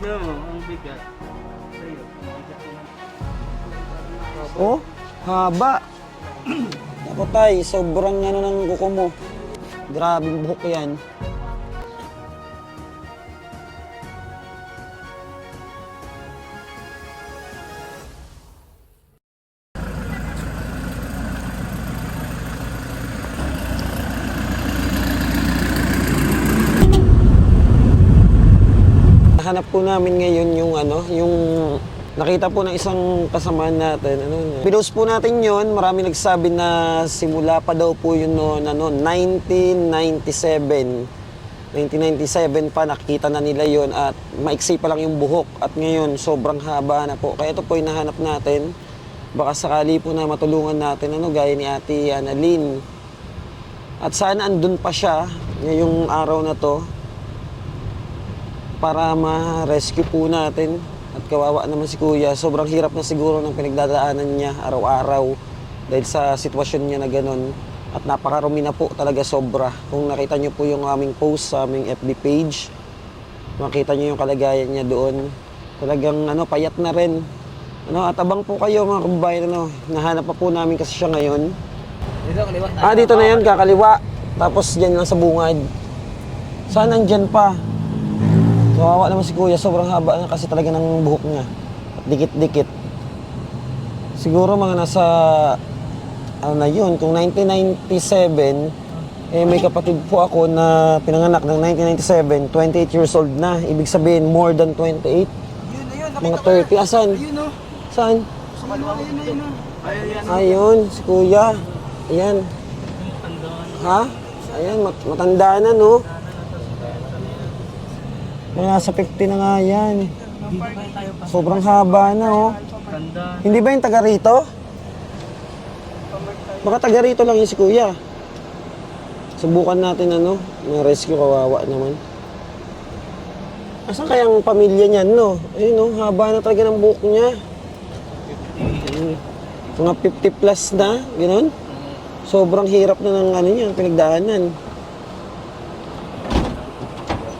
Ang bigat. Sa'yo, ang bigat naman. Oh, haba. Ako tay, sobrang ano ng kuko mo. Grabing buhok yan. Hanap po namin ngayon yung yung nakita po ng isang kasamaan natin. Pinost po natin yon, marami nagsabi na simula pa daw po yun noon, 1997. 1997 pa, nakita na nila yon at maiksi pa lang yung buhok. At ngayon, sobrang haba na po. Kaya ito po yung nahanap natin. Baka sakali po na matulungan natin, gaya ni Ate Annalyn. At sana andun pa siya ngayong araw na to para ma-rescue po natin. At kawawa naman si Kuya. Sobrang hirap na siguro ng pinagdadaanan niya araw-araw dahil sa sitwasyon niya na ganun. At napakarumi na po talaga, sobra. Kung nakita niyo po yung aming post sa aming FB page, makita niyo yung kalagayan niya doon. Talagang payat na rin. At abang po kayo mga kababayan, nahanap pa po namin kasi siya ngayon. Dito, kaliwa. Dito na yun, kakaliwa. Tapos dyan lang sa bungad. Saan nandyan pa? Kawawa naman si Kuya, sobrang haba na kasi talaga ng buhok niya. At dikit-dikit. Siguro mga nasa, na yun, kung 1997, may kapatid po ako na pinanganak ng 1997, 28 years old na. Ibig sabihin, more than 28. Mga 30. Asan? Saan? Ayun, si Kuya. Ayan. Ha? Ayan, matanda na, no? Mga nasa 50 na nga yan. Sobrang haba na, oh. Hindi ba yung taga rito? Baka taga rito lang yung si Kuya. Subukan natin, na-rescue, kawawa naman. Asan kayang pamilya niyan, no? Ayun, haba na talaga ng buhok niya. Mga 50 plus na, gano'n. Sobrang hirap na ng niya, pinagdaanan.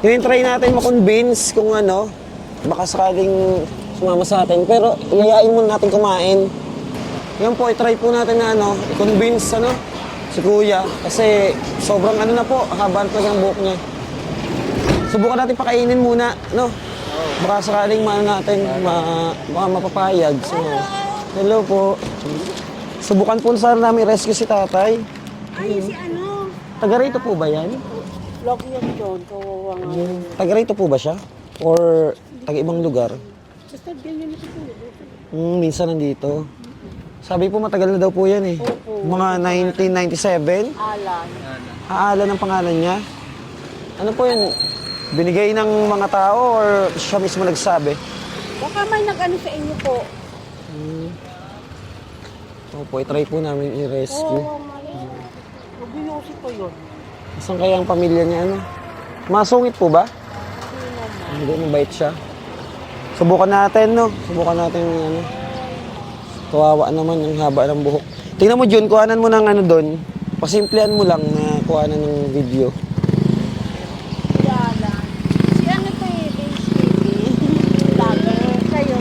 Ngayon try natin ma-convince kung baka sakaling sumama sa atin. Pero iayain muna natin kumain. Yan po, i-try po natin na i-convince si Kuya. Kasi sobrang na po, haba na talaga ng buhok niya. Subukan natin pakainin muna, Baka sakaling natin, baka mapapayag. So, hello po. Subukan po sana namin rescue si tatay. Ay, si Taga rito po ba yan? Lagi yan doon, kawawa nga. Taga rito po ba siya? Or taga ibang lugar? Basta ganyan ito po. Minsan nandito. Sabi po matagal na daw po yan eh. Opo. Mga 1997. Alan. Aala ng pangalan niya. Ano po yun? Binigay ng mga tao or siya mismo nagsabi? Baka may nag-ano sa inyo po. Opo, i-try po namin i-rescue. Oo, mali. Mabinusi po yun. Saan kaya ang pamilya niya? Masungit po ba? Hindi naman. Hindi, mabait siya. Subukan natin, Subukan natin kawawa naman yung haba ng buhok. Tingnan mo, Jun, kuhanan mo ng doon. Pasimplehan mo lang na kuhanan ng video. Si Alan. Si ano po baby. Vlogger. Kayo.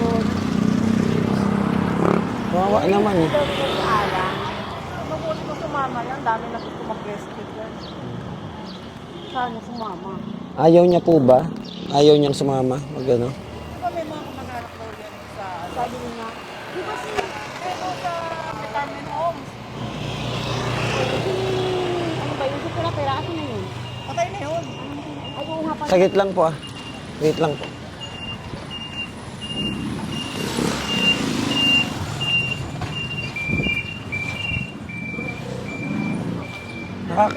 Kawawa naman eh. Ito po si Alan. Mabuti ko sumama yan. Dami na gusto mag-rescue yan. Sana sumama. Ayaw niya po ba? Ayaw niyang sumama? Di ba may mga kamag-anak daw yan sa... Sabi niya, di ba si... sa retirement homes? Ano ba yun? Super na pera. Asin na yun? Patay na yun. Ay, oo nga pala. Sagit lang po ah. Wait lang po.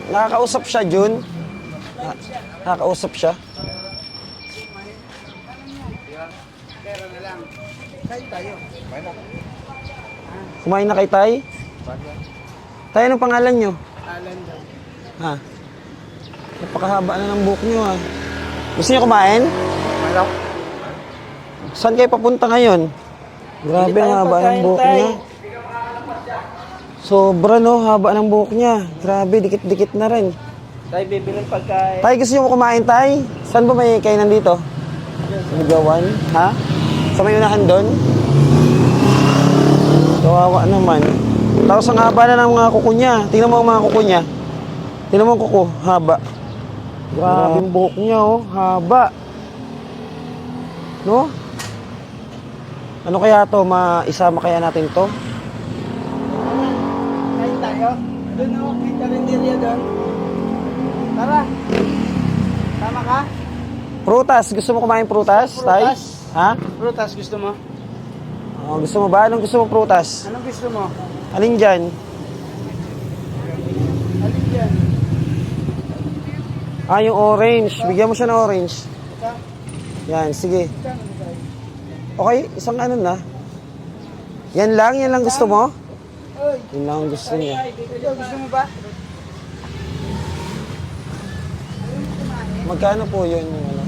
Nakakausap siya, Jun. Nakakausap siya. Kumain na kay Tay? Tay, anong pangalan nyo? Alan daw. Ha? Napakahaba na ng buhok nyo ha. Gusto nyo kumain? Malak. Saan kayo papunta ngayon? Grabe, ang haba ng buhok niya. Sobra haba ng buhok niya. Grabe, dikit-dikit na rin. Tayo bibilang pagkain. Tay, gusto nyo kumain, Tay? Saan ba may kainan dito? Ligawan? Ha? Sa may unahan doon? Kawawa naman. Tapos ang haba na ng mga kuko niya. Tingnan mo ang mga kuko niya. Tingnan mo ang kuko, haba. Grabe yung buhok niya, oh. Haba. No? Ano kaya to? Maisama kaya natin to? Kain tayo. Doon ako, may karinderya doon. Tara. Tama ka? Prutas. Gusto mo kumain prutas, Tay? Prutas. Ha? Prutas, gusto mo? Oh, gusto mo ba? Anong gusto mo prutas? Anong gusto mo? Alin dyan? Alin yan? Ah, yung orange. Bigyan mo siya ng orange. Yan, sige. Okay, isang ano na. Yan lang gusto mo? Oy, Yan lang ang gusto niya. ikaw gusto mo ba? Magkano po yun? Ano?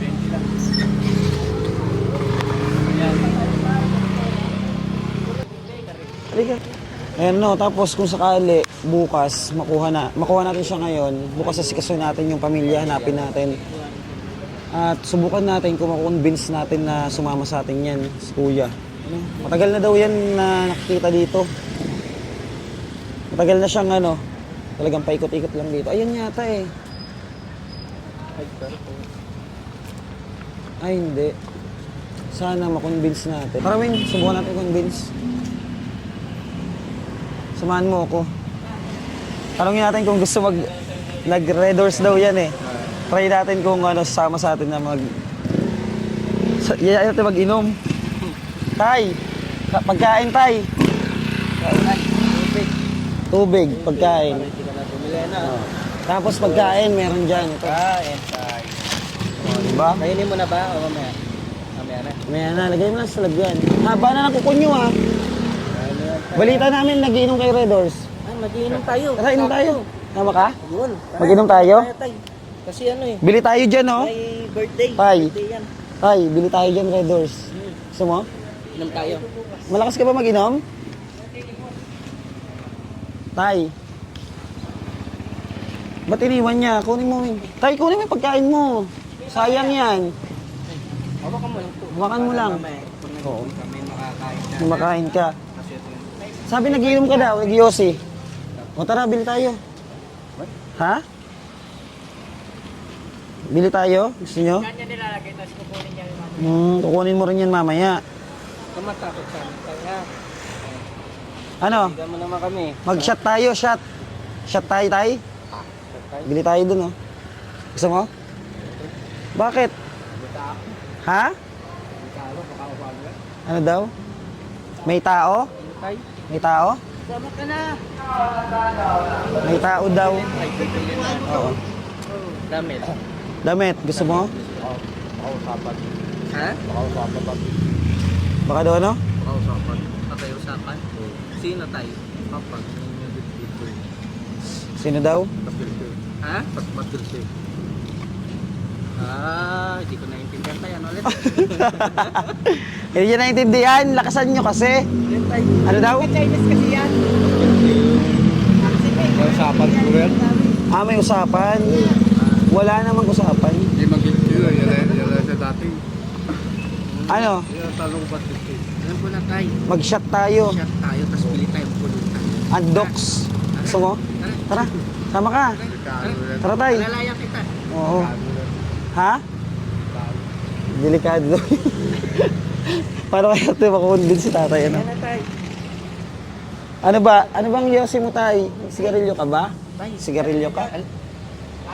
Halika. Ayan no, tapos kung sakali bukas makuha natin siya ngayon, bukas asikaso natin yung pamilya, hanapin natin. At subukan natin kung makukonvince natin na sumama sa atin yan, si Kuya. Ano? Matagal na daw yan na nakikita dito. Matagal na siyang talagang paikot-ikot lang dito. Ayun yata eh. Ay, hindi. Sana makonvince natin. Maraming, subukan natin convince. Samahan mo ako. Tanongin natin kung gusto nag-red doors daw yan eh. Try natin kung sasama sa atin na natin mag-inom. Tay, pagkain tay. Tubig, pagkain. Oh. Tapos pagkain, meron dyan. Ito. Oh, diba? Kainin mo na ba o mamaya? Mamaya na. Mamaya na, lagay mo lang sa lagyan. Haba na ng kuko nyo ha. Balita namin, nagiinom kay Red Doors. Ay, mag-iinom tayo. Tara, inom tayo. Tama ka? Yun. Mag-inom tayo? Kasi Bili tayo dyan, no? may birthday. Tay. Birthday yan. Tay, bili tayo dyan, Red Doors. Gusto mo? Inom tayo. Malakas ka ba mag-inom? Tay. Ba't iniwan niya? Kunin mo. Tay, kunin mo yung pagkain mo. Sayang yan. Hawakan mo lang ito. Hawakan mo lang. Oo. Kami makakain na. Kumakain ka. Kasi ito yun. Sabi nagiinom ka daw, Yossi. O tara, bili tayo. Ha? Bili tayo? Gusto nyo? Saan niya nilalagay? Tapos kukunin niya yung mamaya. Kukunin mo rin yan mamaya. Kumatakot sa amin. Kaya, Ano? bigyan mo naman kami. Mag-shot tayo, shot. Shot tayo, tay. Bili tayo dun, oh. Gusto mo? Bakit? Ha? Ano daw? May tao? Tay, May tao? sama ka na. May tao daw. Oo. Damit. Damit, gusto mo? Pakausapan. Ha? Pakausapan. Baka daw ano? Pakausapan. Pakiusapan? Sino tayo? Papa. Sino daw? Ha? Pagpapilse. Hindi ko naintindihan tayo. Ano ulit? Hindi nyo naintindihan. Lakasan nyo kasi. Ano daw? Chinese kasi yan. Usapan ko yan. Ah, may usapan. Wala namang usapan. Hindi mag-ilse yun. Yan sa dati. Ano? Yan talong ba't ilse. Alam ko na tayo. Mag-shot tayo. Shot tayo, tapos bili tayo pulutan. Undocs. Gusto mo? Tara. Sama ka. Tara tayo. Lalaya kita. Oo. Ha? Delikado daw yun. Paano kaya ito makukonvince si tatay? Ano? Yan na tayo. Ano ba? Ano bang yosi mo tay? Sigarilyo ka ba? Tayo. Sigarilyo ka?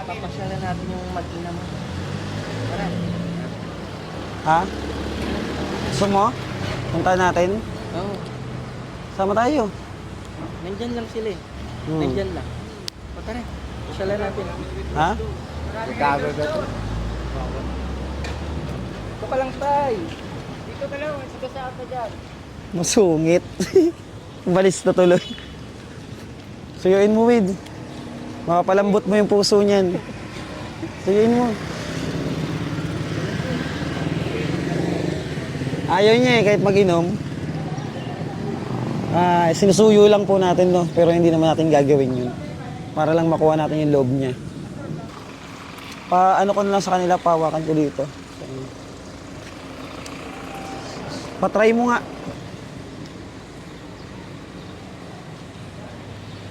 Papasyalan natin yung mag-ina mo. Tara. Ha? Gusto mo? Punta natin? Oo. Sama tayo. Nandyan lang sila eh. Hmm. Nandyan lang. O tara. Pasyalan natin. Ha? Gago na ito. Ito ka lang tayo. Dito ka lang. Sige sa ato dyan. Masungit. Balis na tuloy. Suyuin mo, Wid. Makapalambot mo yung puso niyan. Suyuin mo. Ayaw niya eh, kahit mag-inom. Sinusuyo lang po natin, no? Pero hindi naman natin gagawin yun. Para lang makuha natin yung loob niya. Ano ko na lang sa kanila, pawakan ko dito. Patry mo nga.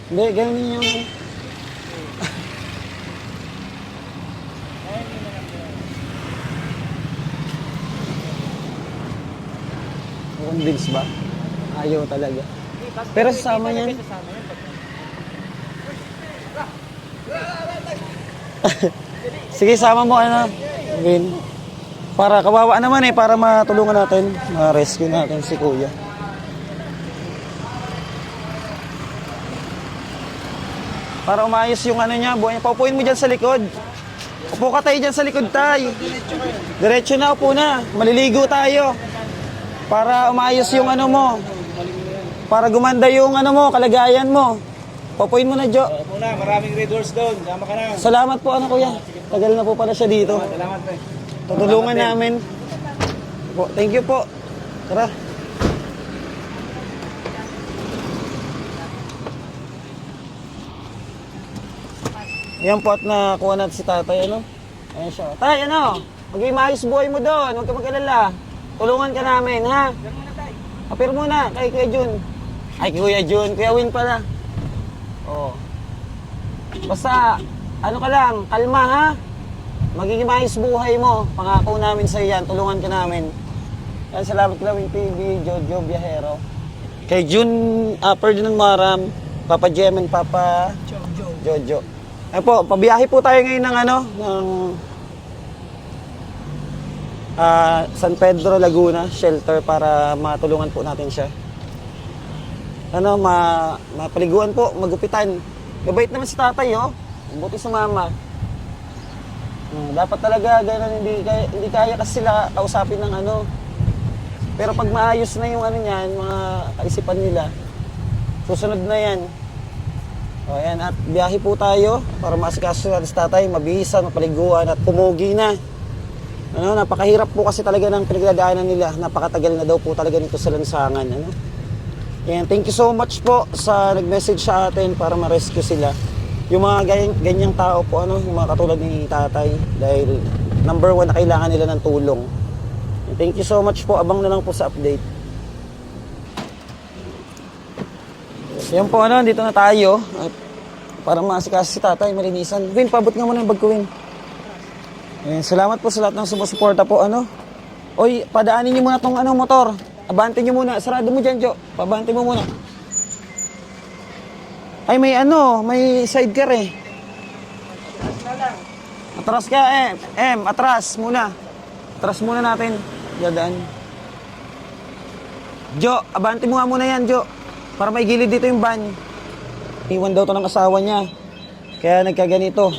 Hindi, ganyan yung... Convince ba? Ayaw talaga. Pero sasama yan. Sige, sama mo ano, Vin. Para kawawa naman eh, para matulungan natin, ma-rescue natin si Kuya. Para umayos yung ano niya, buhay niya. Paupuin mo dyan sa likod. Upo ka tayo dyan sa likod tayo. Diretso na, upo na. Maliligo tayo. Para umayos yung ano mo. Para gumanda yung ano mo, kalagayan mo. Paupuin mo na, Jo. Opo na, maraming red doors doon. Sama ka na. Salamat po, ano Kuya. Tagal na po pala siya dito. Salamat pre. Tutulungan namin. Po, thank you po. Tara. Yan po at nakuha natin si tatay, ano? Ayan siya. Tay, ano? Mag-imayos buhay mo doon. Huwag ka mag-alala. Tulungan ka namin, ha? Apir muna kay Kuya Jun. Ay, Kuya Jun. Kuya Win pala. Oo. Basta, ano ka lang, kalma, ha? Magiging maayos buhay mo. Pangako namin sa yan. Tulungan ka namin. Yan, salamat Lawing TV, Jojo Viajero. Kay Jun, Ferdinand Maram, Papa Jem and Papa Jojo. Ayun po, pabiyahe po tayo ngayon ng ano, ng San Pedro, Laguna, shelter para matulungan po natin siya. Ano, mapaliguan po, magupitan. Mabait naman si tatay, oh. Buti sa mama. Dapat talaga ganun, hindi kaya kasi sila kausapin ng ano. Pero pag maayos na yung ano niyan, mga kaisipan nila, susunod na yan. O yan, at biyahe po tayo para maasikaso natin sa tatay, mabihisan, mapaliguan at pumugi na. Ano, napakahirap po kasi talaga ng pinagdadaanan nila. Napakatagal na daw po talaga nito sa lansangan. Ano? Yan, thank you so much po sa nag-message sa atin para ma-rescue sila. Yung mga ganyang tao po, ano, yung mga katulad ni tatay, dahil number 1 na kailangan nila ng tulong. Thank you so much po. Abang na lang po sa update. Yan po, ano, dito na tayo. At para maasikaso si tatay, malinisan. Vin, pabot nga muna yung bag ko, Vin. Ayan, salamat po sa lahat ng sumusuporta po, ano. Oy, padaanin niyo muna tong ano, motor. Abante niyo muna. Sarado mo dyan, Jo. Pabante mo muna. Ay, may ano, may sidecar eh. Atras ka, atras muna. Atras muna natin. Dadaan. Jo, abante mo nga muna yan, Jo. Para may gilid dito yung van. Iwan daw to ng asawa niya. Kaya nagkaganito.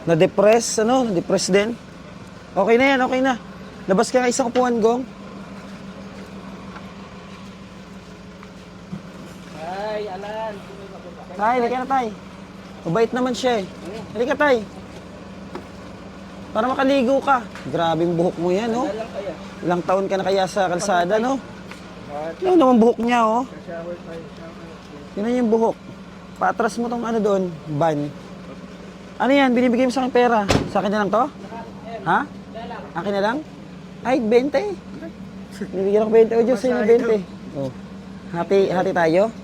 Na-depress, ano? Na-depress din. Okay na yan, okay na. Labas ka nga isang upuan, Gong. Ay, Alan. Tay, halika na, Tay. Mabait naman siya eh. Halika, Tay. Para makaligo ka. Grabe yung buhok mo yan, no? Ilang taon ka na kaya sa kalsada, no? Yan naman buhok niya, oh. Yun yung buhok. Patras mo tong ano doon, van. Ano yan? Binibigay mo sa akin pera. Sa akin na lang to? Ha? Akin na lang? Ay, 20. Binibigyan ako 20. O, Diyos, sa'yo 20. Oh. Hati tayo?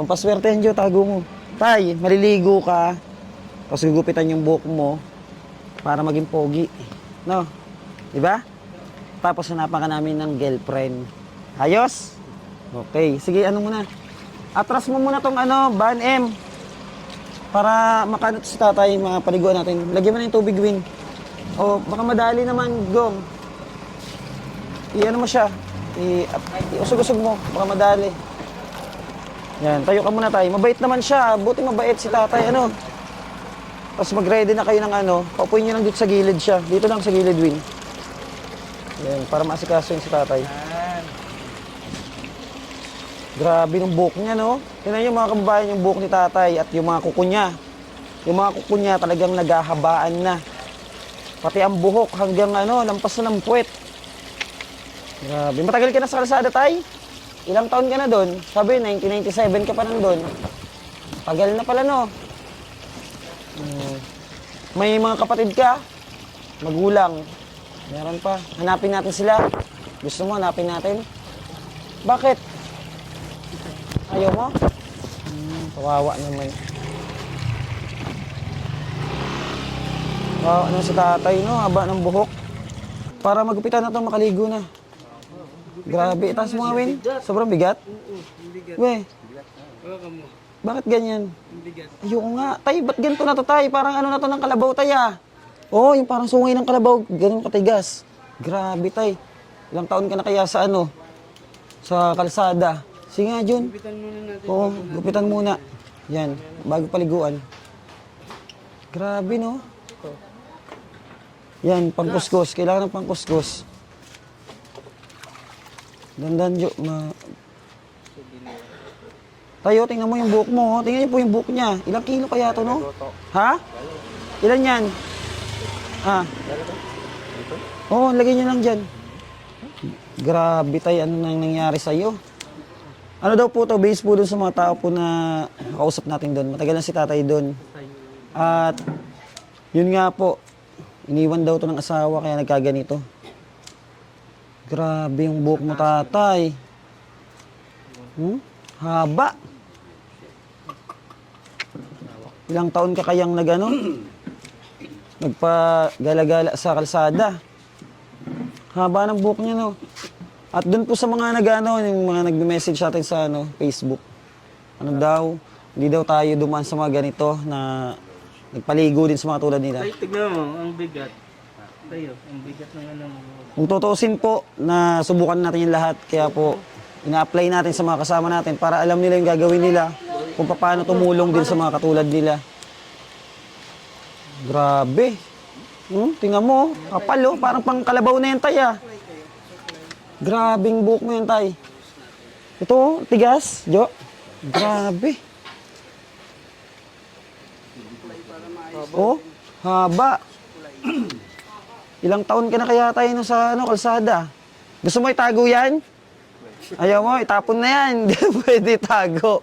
Pampaswerte yan, Diyos, tago mo. Tay, maliligo ka. Tapos gugupitan yung buhok mo para maging pogi. No? Diba? Tapos hanapan ka namin ng girlfriend. Ayos? Okay. Sige, ano muna? Atras mo muna tong ano, van M. Para makanot si tatay, mga paliguan natin. Lagyan mo na yung tubig, Win. O, baka madali naman, Gong. I-ano mo siya. I-usog-usog mo. Baka madali. Yan, tayo ka muna tayo. Mabait naman siya. Buti mabait si tatay, ano. Tapos mag-ready na kayo ng ano. Paupuin nyo lang dito sa gilid siya. Dito lang sa gilid, Win. Yan, para maasikaso yun si tatay. Grabe ng buhok niya, no? Tingnan niyo mga kababayan yung buhok ni tatay at yung mga kuko niya. Yung mga kuko niya talagang naghahabaan na. Pati ang buhok hanggang ano, lampas na ng puwet. Grabe. Matagal ka na sa kalsada, tay? Ilang taon ka na doon? Sabi, 1997 ka pa nandun. Tagal na pala, no? May mga kapatid ka? Magulang? Meron pa. Hanapin natin sila. Gusto mo, hanapin natin? Bakit? Ayaw mo? Kawawa naman. Kawawa naman si tatay, no? Haba ng buhok. Para magupitan na to, makaligo na. Grabe, itaas mo nga, Win. Sobrang bigat? We, bakit ganyan? Ayoko nga. Tay, ba't ganito na to, tay? Parang ano na to ng kalabaw, tay, ah. Oo, yung parang sungay ng kalabaw. Ganun katigas. Grabe, tay. Ilang taon ka na kaya sa ano? Sa kalsada. Sige nga, Jun. Gupitan muna natin. Oo, gupitan muna. Yan, bago paliguan. Grabe, no? Yan, pangkuskus. Kailangan ng pangkuskus. Dandan, Jo. Tayo, tingnan mo yung buhok mo. Oh. Tingnan niyo po yung buhok niya. Ilang kilo kaya to, no? Ha? Ilan yan? Ha? Oo, lagay niyo lang dyan. Grabe tayo, ano nang nangyari sa'yo? Ano daw po to, base po dun sa mga tao po na nakausap natin doon. Matagal na si tatay doon. At yun nga po, iniwan daw to ng asawa kaya nagkaganito. Grabe yung buhok mo, tatay. Haba. Ilang taon ka kayang nagpagala-gala sa kalsada. Haba ng buhok niya, no? At doon po sa mga yung mga nagme-message sa atin sa Facebook. Ano daw, hindi daw tayo dumaan sa mga ganito na nagpaligo din sa mga tulad nila. Tay, tignan mo, ang bigat. Tayo, ang bigat ng ano mo. Kung tutuusin po, na subukan natin yung lahat. Kaya po, ina-apply natin sa mga kasama natin para alam nila yung gagawin nila kung paano tumulong din sa mga katulad nila. Grabe. Tingnan mo, kapal oh, parang pang kalabaw na yan, tay, ah. Grabing buhok mo yan, tay. Ito, oh, tigas, Jo. Grabe. Oh, haba. Ilang taon ka na kaya tayo sa kalsada? Gusto mo itago yan? Ayaw mo, itapon na yan. Hindi pwede itago.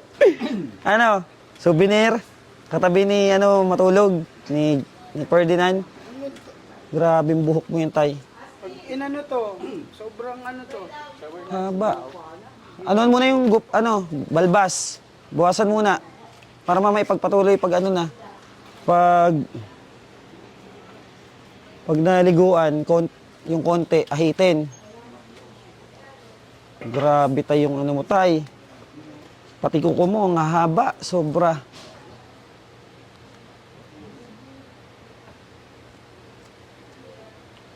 Ano, souvenir? Katabi ni matulog, ni Ferdinand. Grabing buhok mo yan, tay. Pag inano to, sobrang ano to. Haba. Anoan muna yung balbas. Buwasan muna. Para mamaya ipagpatuloy pag pag naliguan, yung konti, ahitin. Grabe tayo yung mo, tay. Pati kuko mo, ang haba, sobra.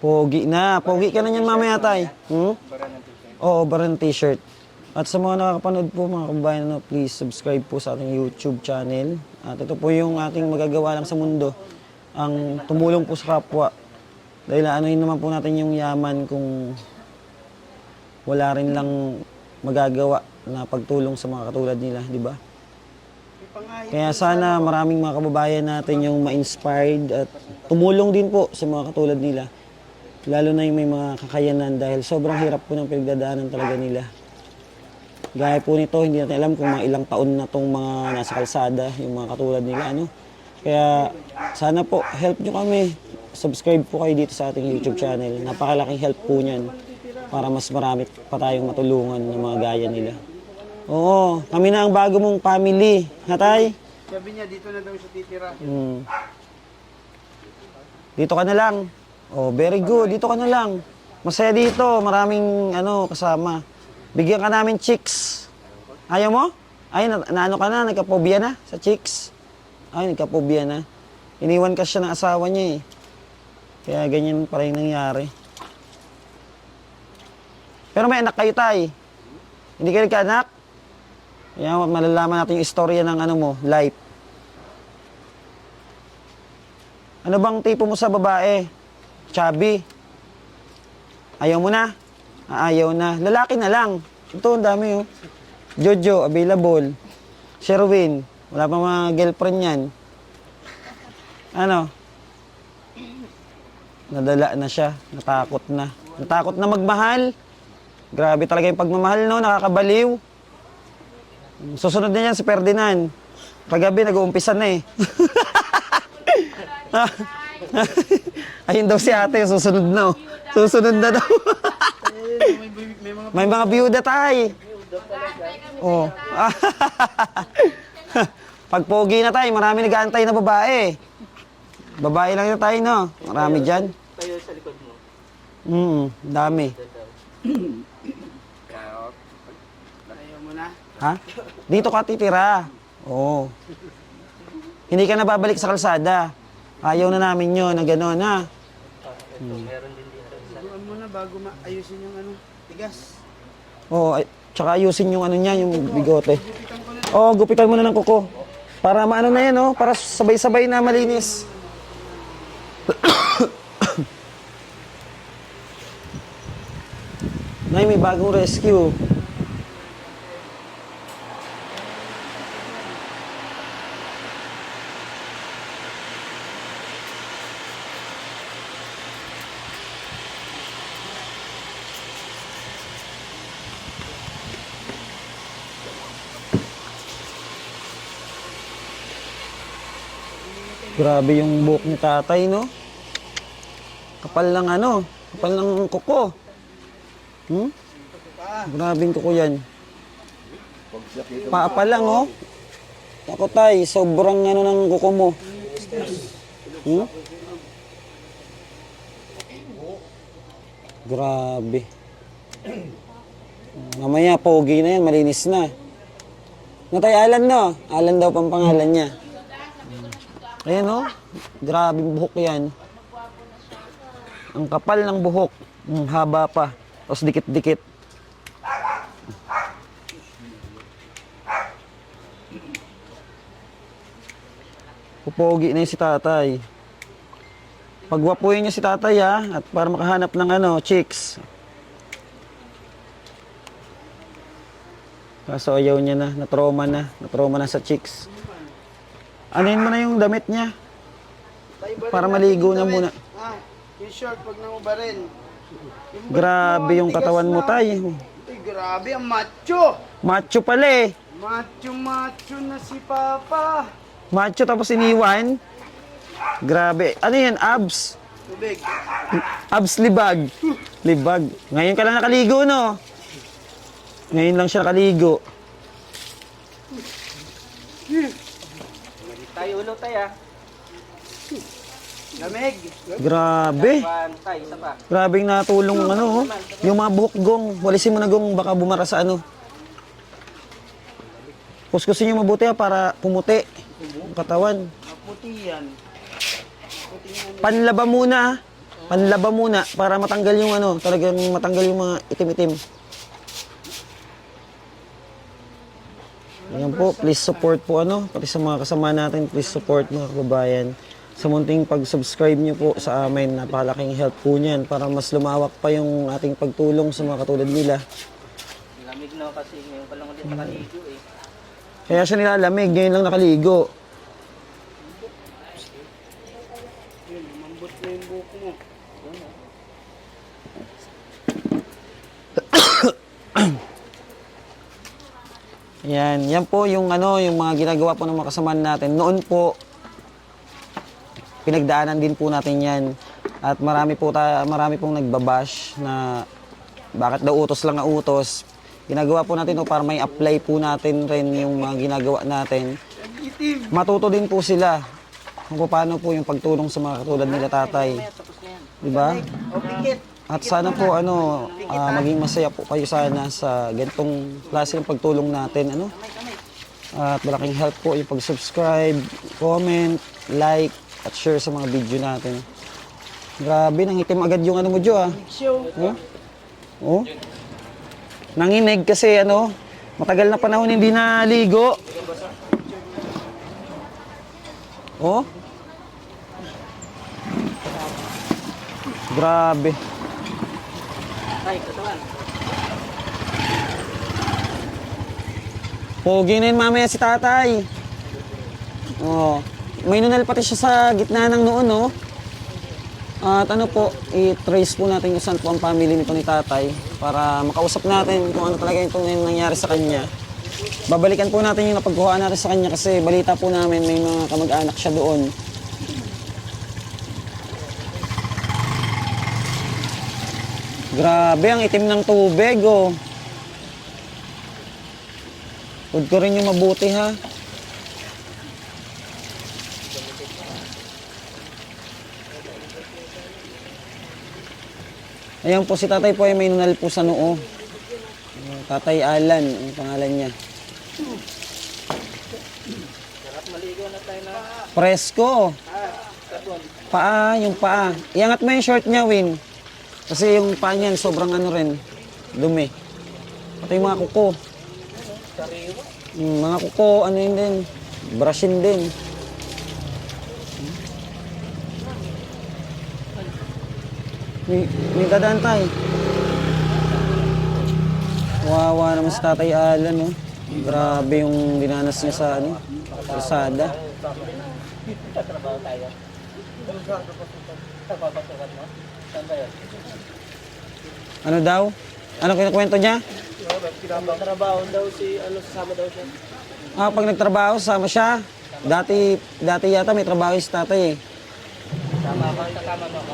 Pogi na. Pogi ka na yan mamaya, tay. Oo, bara ng t-shirt. At sa mga nakakapanood po, mga kabayan, please subscribe po sa ating YouTube channel. At ito po yung ating magagawa lang sa mundo. Ang tumulong po sa kapwa. Dahil anohin naman po natin yung yaman kung wala rin lang magagawa na pagtulong sa mga katulad nila, di ba? Kaya sana maraming mga kababayan natin yung ma-inspired at tumulong din po sa mga katulad nila. Lalo na yung may mga kakayanan dahil sobrang hirap po ng pinagdadaanan talaga nila. Gaya po nito, hindi natin alam kung mga ilang taon na tong mga nasa kalsada, yung mga katulad nila. Kaya sana po, help nyo kami. Subscribe po kayo dito sa ating YouTube channel. Napakalaking help po niyan para mas marami pa tayong matulungan ng mga gaya nila. Oo, kami na ang bago mong family. Hatay? Sabi niya, dito na daw siya titira. Dito ka na lang. Oh, very good. Dito ka na lang. Masaya dito. Maraming kasama. Bigyan ka namin chicks. Ayaw mo? Ay, naano ka na? Nagkapobia na sa chicks? Ay, nagkapobia na. Iniwan ka siya ng asawa niya eh. Kaya ganyan pa rin nangyari. Pero may anak kayo, tay. Hindi kayo nagka-anak? Kaya malalaman natin yung istorya ng life. Ano bang tipo mo sa babae? Chubby. Ayaw mo na? Ayaw na. Lalaki na lang. Ito, ang dami oh. Jojo, available. Sherwin, wala pa mga girlfriend yan. Nadala na siya. Natakot na. Natakot na magmahal. Grabe talaga yung pagmamahal, no? Nakakabaliw. Susunod na yan si Ferdinand. Kagabi, nag-uumpisa na eh. Ayun daw si ate, susunod na. Susunod na daw. May mga biyuda tay. Oh. Pag pogi na tayo, marami nag-aantay na babae. Babae lang na tayo, no? Marami dyan. Tayo sa likod mo. Dami. Tayo mo na. Ha? Dito ka titira. Oo. Hindi ka na babalik sa kalsada. Ayaw na namin yun, na gano'n, ha? Buwan mo na bago ayusin yung ano, tigas. Oo, tsaka ayusin yung ano niya, yung bigote. Oo, gupitan mo na ng kuko. Para maano na yan, oh. Para sabay-sabay na malinis. Nay, may bagong rescue. Grabe yung buhok ni tatay, no? Kapal ng ano, kapal ng kuko. Grabing kuko yan. Paa pa lang, oh. Ako tay, sobrang ano ng kuko mo. Grabe. Mamaya, pogi na yan, malinis na. Natay Alan, no? Alan daw pang pangalan niya. Ayan, oh. Grabe buhok yan. Ang kapal ng buhok. Haba pa. Tapos dikit-dikit. Pupogi na yung si tatay. Pagwapuin niya si tatay, ha. At para makahanap ng ano, chicks. Kaso ayaw niya na. Natroma na. Natroma na sa chicks. Anuin mo na yung damit niya. Para maligo na muna. Yung short, pag namubarin. Grabe yung katawan mo, tay. Grabe, ang macho. Macho pala eh. Macho na si Papa. Macho tapos iniwan. Grabe. Ano yan? Abs? Tubig. Abs libag. Libag. Ngayon ka lang nakaligo, no? Ngayon lang siya nakaligo. Tayo ulo tayo. Lamig. Grabe. Tayo, isa pa. Grabeng natulong ano, oh. Yung mga buhok gong. Walisin mo na gong, baka bumara sa ano. Kuskusin nyo mabuti, ha, para pumuti. Ang katawan. Puti yan. Panlaba muna, ha. Panlaba muna para matanggal yung ano, talagang matanggal yung mga itim-itim. Ayan po, please support po ano, pati sa mga kasama natin, please support mga kababayan. Sa munting pag-subscribe nyo po sa amin, napakalaking help po niyan para mas lumawak pa yung ating pagtulong sa mga katulad nila. Lamig na kasi ngayon pa lang ulit nakaligo eh. Kaya siya nilalamig, ngayon lang nakaligo. Yun, mambot na yung buhok mo. Yan po yung ano, yung mga ginagawa po ng mga kasamahan natin. Noon po, pinagdaanan din po natin yan. At marami pong nagbabash na bakit daw utos lang na utos. Ginagawa po natin para may apply po natin rin yung mga ginagawa natin. Matuto din po sila kung paano po yung pagtulong sa mga katulad nila tatay. Diba? At sana po maging masaya po kayo sana sa ganitong klase ng pagtulong natin. At malaking help po yung pag-subscribe, comment, like, at share sa mga video natin. Grabe, nangitim agad yung ano mo, Jo, ah. Oh? Nanginig kasi matagal na panahon hindi naligo. Oh? Grabe. Ay, katawan. Pogi na yun mamaya si tatay. Oh. May nunal pati siya sa gitna ng noon, no? At i-trace po natin kung saan po ang family nito ni tatay para makausap natin kung ano talaga yung nangyari sa kanya. Babalikan po natin yung napagkuhaan natin sa kanya kasi balita po namin may mga kamag-anak siya doon. Grabe, ang itim ng tubig, oh. Huwag ko rin yung mabuti, ha. Ayan po, si tatay po ay may nunal po sa noo. Tatay Alan, ang pangalan niya. Presko. Paa, yung paa. Iangat mo yung short niya, Win. Kasi yung paa niyan, sobrang ano rin, dumi. Pati yung mga kuko. Mga kuko, ano yun din, brushin din. May dadaan tayo. Wawa naman si Tatay Alan, no? Grabe yung dinanas niya sa, ano, kalsada. Ano daw? Ano kinakwento niya? Trabaho daw si, sasama daw siya. Pag nagtrabaho, sama siya. Dati yata may trabaho si tatay eh. Tama ako, tatama mo ako.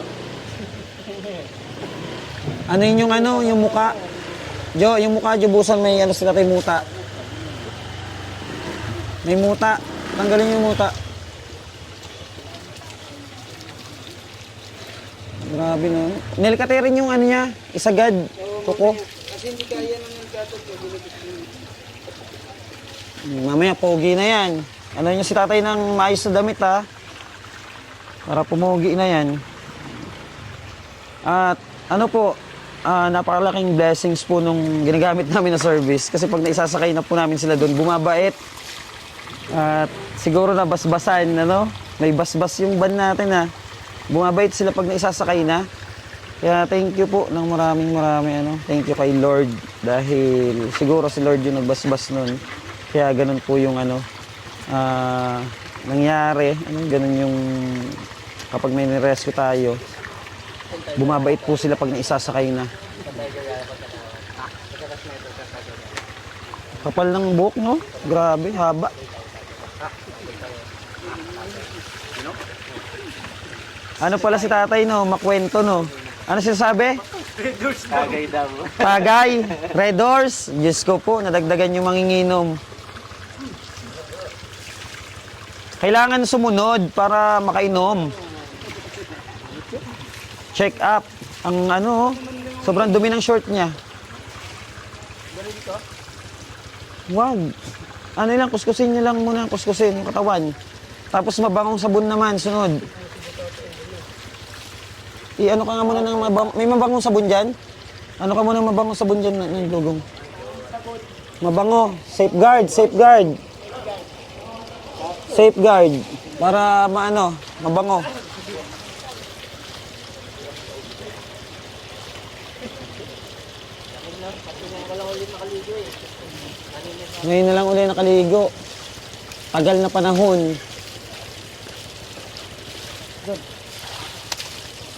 Ano yun yung ano, yung muka? Jo, yung mukha, Jo, busan may ano si tatay muta. May muta. Tanggalin yung muta. Grabe no. Nilikaterin yung ano niya, isagad. Kuko. Kasi hindi kaya nang nagkatog. Mamaya, pogi na yan. Ano niya si tatay ng maayos na damit, ha? Para pumogi na yan. At ano po, napakalaking blessings po nung ginagamit namin na service. Kasi pag naisasakay na po namin sila doon, bumabait. At siguro na basbasan, ano? May basbas yung van natin, ha? Bumabait sila pag naisasakay na. Kaya thank you po ng maraming ano. Thank you kay Lord. Dahil siguro si Lord yung nagbasbas nun. Kaya ganun po yung ano, nangyari. Ganun yung kapag may nirescue tayo, bumabait po sila pag naisasakay na. Kapal ng buhok, no? Grabe, haba. Ano pala si tatay, no? Makwento, no? Ano sinasabi? Tagay daw. Tagay, Red Doors. Diyos ko po, nadagdagan yung manginginom. Kailangan sumunod para makainom. Check up. Ang ano, sobrang dumi ng short niya. Wag. Ano lang, kuskusin niyo lang muna, kuskusin yung katawan. Tapos mabangong sabon naman, sunod. Ano ka nga muna ng may mabangong sabon dyan? Ano ka muna mabangong sabon dyan ng lugong? Mabango. Safeguard, safeguard. Safeguard. Para maano, mabango. Ngayon na lang uli nakaligo. Tagal na panahon.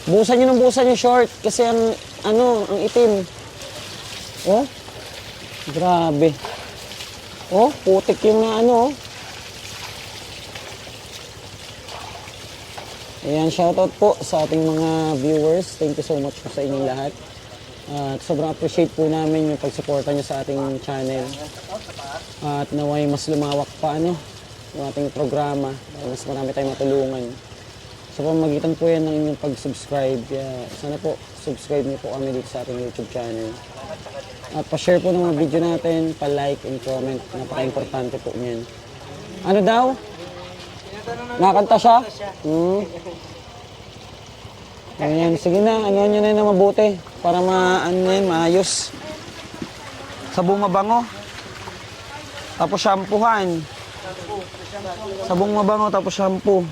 Busan nyo ng busan yung short kasi ang itim. Oh, grabe. Oh, putik yung ano. Ayan, shoutout po sa ating mga viewers. Thank you so much po sa inyong lahat. At sobrang appreciate po namin yung pagsuporta nyo sa ating channel. At naway mas lumawak pa yung ating programa. Mas marami tayong matulungan. Sa pamamagitan po yan ng inyong pag-subscribe. Kaya sana po, subscribe niyo po kami dito sa ating YouTube channel. At pa-share po ng mga video natin, pa-like and comment. Napaka-importante po niyan. Ano daw? Nakakanta siya? Ayan, sige na, ano nyo na yun na mabuti para maayos. Sabong mabango. Tapos shampoohan. Sabong mabango tapos shampoo.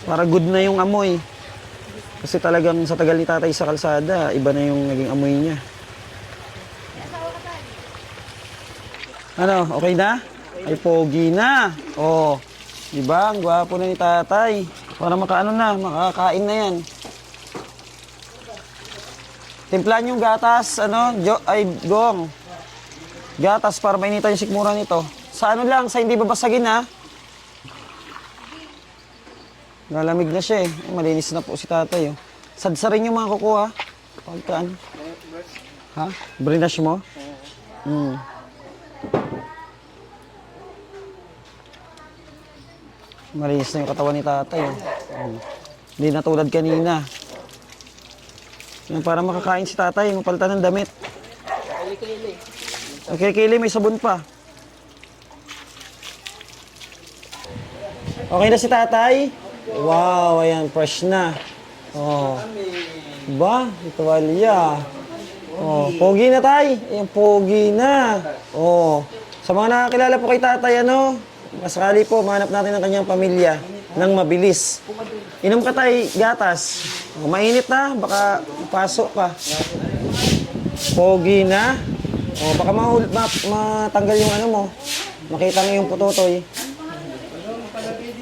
Para good na yung amoy. Kasi talagang sa tagal ni tatay sa kalsada, iba na yung naging amoy niya. Ano, okay na? Ay, pogi na. Oh, di ba? Ang gwapo na ni tatay. Para makakain na yan. Timplahan yung gatas, Gong. Gatas para mainitan yung sikmura nito. Sa sa hindi babasagin, ha? Nalamig na siya eh. Malinis na po si tatay, oh. Sadsarin yung mga kuko, ha? Pagkaan? Ha? Brinash mo? Hmm. Malinis na yung katawan ni tatay. Oh. Hindi na tulad kanina. Yan, para makakain si tatay, mapalitan ng damit. Okay, Kili, may sabon pa. Okay na si tatay? Wow, ayan, fresh na. Oh. Ba, ituwalya. Oh, pogi na tay. Ayan, pogi na. Oh. Sa mga nakakilala po kay tatay, ano, masakali po, mahanap natin ang kanyang pamilya nang mabilis. Inom ka tay, gatas. Oh, mainit na, baka pasok ka. Pogi na. Oh, baka matanggal yung ano mo. Makita mo yung putotoy.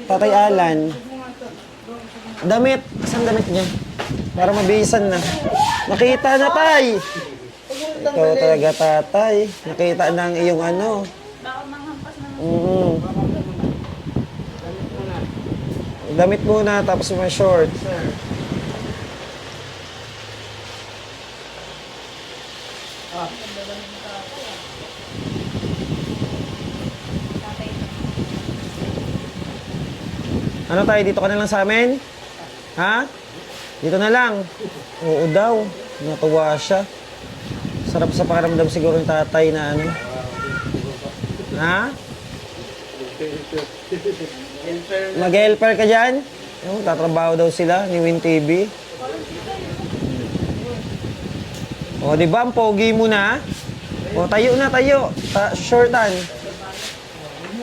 Tatay Alan. Damit. Saan damit niya? Para mabihisan na. Nakita na, tay! Ikaw talaga, tatay. Nakita na ang iyong ano. Damit muna, tapos may short. Ano tayo, dito ka na lang sa amin? Ha? Dito na lang. Oo daw. Natuwa siya. Sarap sa pakiramdam siguro ng tatay na ano. Ha? Mag-helper ka dyan? Tatrabaho daw sila ni Win TV. O, di ba? Ang pogi mo na. O, tayo na, tayo. Shortan.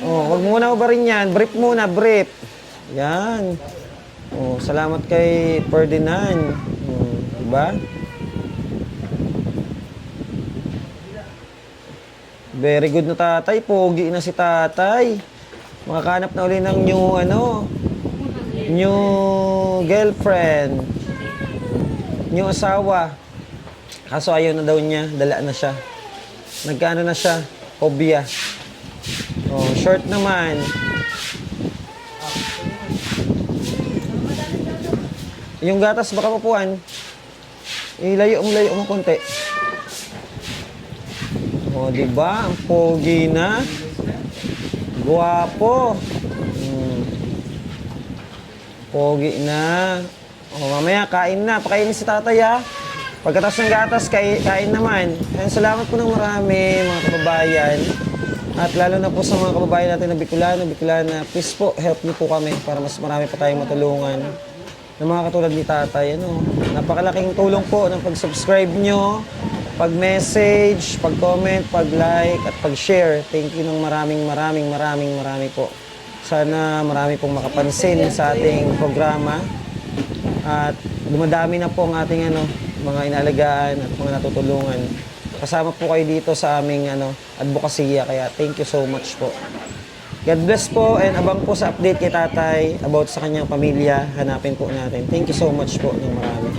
O, wag muna ba rin yan. Brief muna, brief. Yan. O, salamat kay Ferdinand. O, di ba? Very good na tatay. Pogi na si tatay. Makakanap na uli ng new girlfriend. New asawa. Kaso ayaw na daw niya. Dala na siya. Nagkaano na siya? Obya. Oh, short naman. Yung gatas baka papuan. Ilayo mo konti. O, di ba? Ang pogi na. Guwapo. Pogi na. O, mamaya kain na. Pakainin si tatay, ha? Pagkatapos ng gatas, kain naman. Ayan, salamat po ng marami, mga kababayan. At lalo na po sa mga kababayan natin na Bicolana, please po, help niyo po kami para mas marami pa tayong matulungan. Ng mga katulad ni tatay, ano, napakalaking tulong po ng pag-subscribe nyo, pag-message, pag-comment, pag-like, at pag-share. Thank you ng maraming po. Sana marami pong makapansin sa ating programa. At dumadami na po ang ating mga inalagaan at mga natutulungan. Kasama po kayo dito sa aming advokasya, kaya thank you so much po. God bless po and abang po sa update kay tatay about sa kanyang pamilya. Hanapin po natin. Thank you so much po ng marami.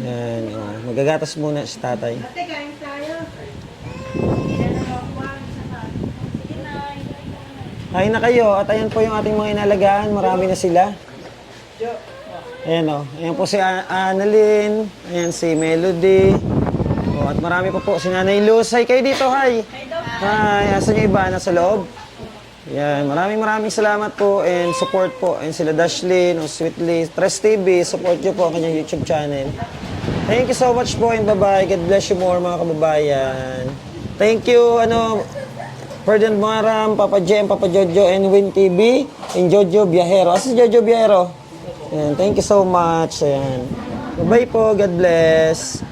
Yan. Magagatas muna si tatay. Ate, kain tayo. Kain na kayo. At ayan po yung ating mga inalagaan. Marami na sila. Ayan o. Ayan po si Annalyn. Ayan si Melody. O, at marami pa po si Nanay Luz. Hi kayo dito. Hi. Hi, asan yung iba? Nasa loob? Yan, maraming salamat po and support po. And sila Dashlyn o Sweetly, Tres TV, support nyo po ang kanyang YouTube channel. Thank you so much po and bye-bye. God bless you more mga kababayan. Thank you, Ferdinand Maram, Papa Jem, Papa Jojo, and Win TV, and Jojo Biahero. Asa si Jojo Biahero? Yan, thank you so much. Ayan. Bye-bye po. God bless.